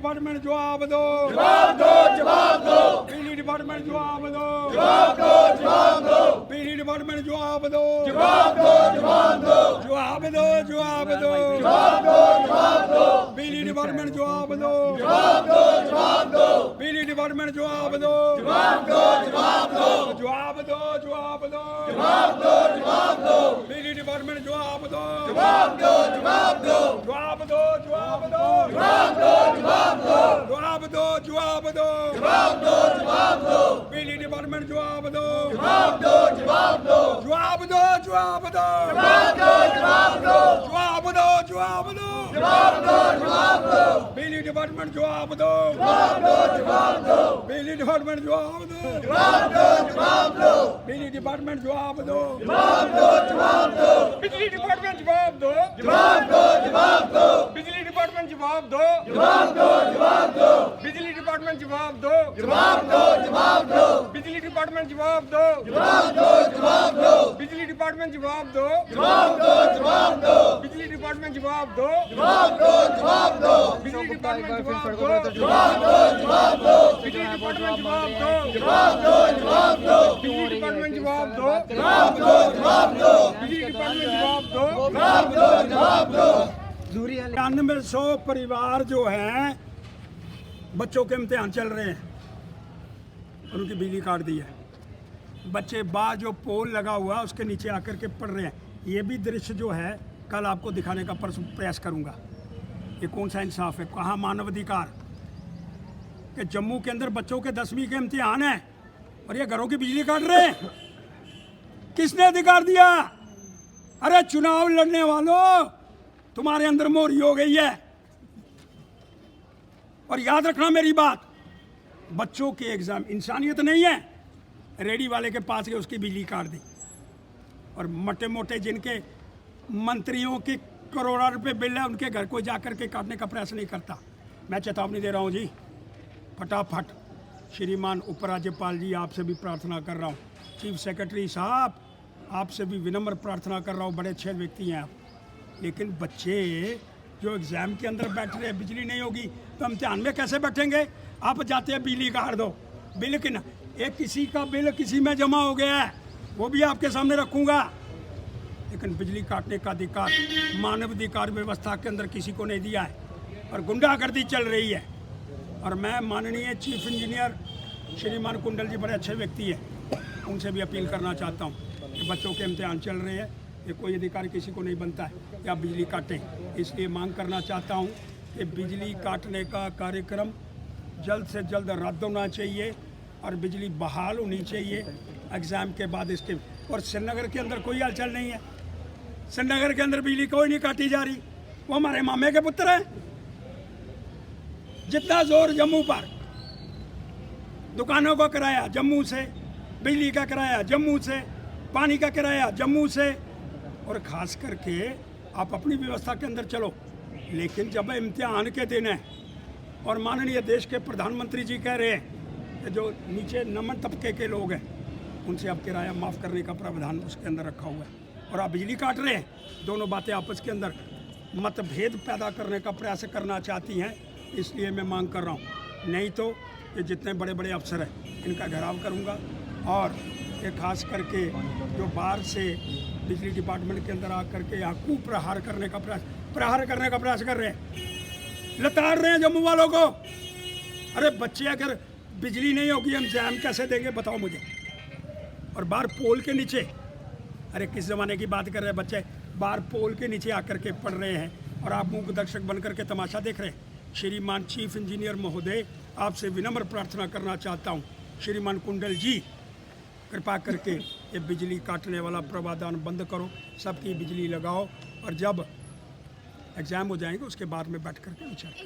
Department जवाब दो, जवाब दो, जवाब दो, बिजली डिपार्टमेंट जवाब दो, जवाब दो, जवाब दो, बिजली डिपार्टमेंट जवाब दो, जवाब दो, जवाब दो, जवाब दो, जवाब दो, जवाब दो, जवाब दो, बिजली डिपार्टमेंट जवाब दो, जवाब दो, जवाब दो, बिजली डिपार्टमेंट जवाब दो, जवाब दो, जवाब दो, जवाब दो, जवाब दो, जवाब दो, जवाब दो, बिजली डिपार्टमेंट जवाब दो, जवाब दो, जवाब दो, जवाब दो, जवाब दो, जवाब दो, जवाब दो, जवाब दो, जवाब दो, जवाब दो, जवाब दो, बिजली डिपार्टमेंट जवाब दो, जवाब दो, जवाब दो, जवाब दो, जवाब दो, जवाब दो, जवाब दो, जवाब दो, जवाब दो, जवाब दो, जवाब दो, बिजली डिपार्टमेंट जवाब दो, जवाब दो, जवाब दो, बिजली डिपार्टमेंट जवाब दो, जवाब दो, जवाब दो, बिजली डिपार्टमेंट जवाब दो, जवाब दो, जवाब दो, बिजली डिपार्टमेंट जवाब दो, जवाब दो, जवाब दो, बिजली डिपार्टमेंट जवाब दो, जवाब दो, जवाब दो, बिजली डिपार्टमेंट जवाब दो, जवाब दो, जवाब दो, बिजली डिपार्टमेंट जवाब दो, जवाब दो, जवाब दो, बिजली डिपार्टमेंट जवाब दो, जवाब दो, जवाब दो, बिजली डिपार्टमेंट जवाब दो, जवाब दो, जवाब दो, बिजली डिपार्टमेंट जवाब दो, जवाब दो, जवाब दो, बिजली डिपार्टमेंट जवाब दो, जवाब दो, जवाब दो, बिजली डिपार्टमेंट जवाब दो, जवाब दो, जवाब दो, बिजली डिपार्टमेंट जवाब दो। जवाब दो, जवाब दो, 9100 परिवार जो हैं बच्चों के इम्तिहान चल रहे हैं और उनकी बिजली काट दी है। बच्चे बाहर जो पोल लगा हुआ है उसके नीचे आकर के पढ़ रहे हैं। ये भी दृश्य जो है कल आपको दिखाने का प्रयास करूंगा। ये कौन सा इंसाफ है, कहाँ मानवाधिकार कि जम्मू के अंदर बच्चों के 10वीं के इम्तिहान है और ये घरों की बिजली काट रहे हैं। किसने अधिकार दिया? अरे चुनाव लड़ने वालों, तुम्हारे अंदर मोहरी हो गई है। और याद रखना मेरी बात, बच्चों के एग्जाम इंसानियत नहीं है। रेडी वाले के पास गए, उसकी बिजली काट दी। और मोटे मोटे जिनके मंत्रियों के करोड़ों रुपए बिल है, उनके घर को जाकर के काटने का प्रयास नहीं करता। मैं चेतावनी दे रहा हूँ जी, फटाफट श्रीमान उपराज्यपाल जी, आपसे भी प्रार्थना कर रहा हूँ, चीफ सेक्रेटरी साहब आपसे भी विनम्र प्रार्थना कर रहा हूँ, बड़े अच्छे व्यक्ति हैं आप, लेकिन बच्चे जो एग्ज़ाम के अंदर बैठ रहे हैं, बिजली नहीं होगी तो इम्तिहान में कैसे बैठेंगे? आप जाते हैं बिजली काट दो, बिल कि ना एक किसी का बिल किसी में जमा हो गया है, वो भी आपके सामने रखूँगा, लेकिन बिजली काटने का अधिकार मानवाधिकार व्यवस्था के अंदर किसी को नहीं दिया है और गुंडागर्दी चल रही है। और मैं माननीय चीफ इंजीनियर श्रीमान कुंडल जी बड़े अच्छे व्यक्ति हैं, उनसे भी अपील करना चाहता हूँ कि बच्चों के इम्तिहान चल रहे हैं, ये कोई अधिकार किसी को नहीं बनता है कि आप बिजली काटें। इसलिए मांग करना चाहता हूँ कि बिजली काटने का कार्यक्रम जल्द से जल्द रद्द होना चाहिए और बिजली बहाल होनी चाहिए एग्ज़ाम के बाद इसके। और श्रीनगर के अंदर कोई हलचल नहीं है, श्रीनगर के अंदर बिजली कोई नहीं काटी जा रही, वो हमारे मामे के पुत्र हैं। जितना जोर जम्मू पर, दुकानों का किराया जम्मू से, बिजली का किराया जम्मू से, पानी का किराया जम्मू से, और ख़ास करके आप अपनी व्यवस्था के अंदर चलो, लेकिन जब इम्तिहान के दिन है और माननीय देश के प्रधानमंत्री जी कह रहे हैं कि जो नीचे नमन तबके के लोग हैं उनसे आप किराया माफ़ करने का प्रावधान उसके अंदर रखा हुआ है, और आप बिजली काट रहे हैं, दोनों बातें आपस के अंदर मतभेद पैदा करने का प्रयास करना चाहती हैं। इसलिए मैं मांग कर रहा हूँ, नहीं तो ये जितने बड़े बड़े अफसर हैं इनका घेराव करूँगा, और ये खास करके जो बाहर से बिजली डिपार्टमेंट के अंदर आकर के यहाँ कुप्रहार करने का प्रयास कर रहे हैं, लताड़ रहे हैं जम्मू वालों को। अरे बच्चे अगर बिजली नहीं होगी एग्जाम कैसे देंगे बताओ मुझे? और बाहर पोल के नीचे, अरे किस ज़माने की बात कर रहे हैं बच्चे, बाहर पोल के नीचे आकर के पढ़ रहे हैं और आप मूक दर्शक बन करके तमाशा देख रहे हैं। श्रीमान चीफ इंजीनियर महोदय, आपसे विनम्र प्रार्थना करना चाहता हूँ, श्रीमान कुंडल जी कृपा करके ये बिजली काटने वाला प्रावधान बंद करो, सबकी बिजली लगाओ, और जब एग्ज़ाम हो जाएंगे उसके बाद में बैठ करके विचार करें।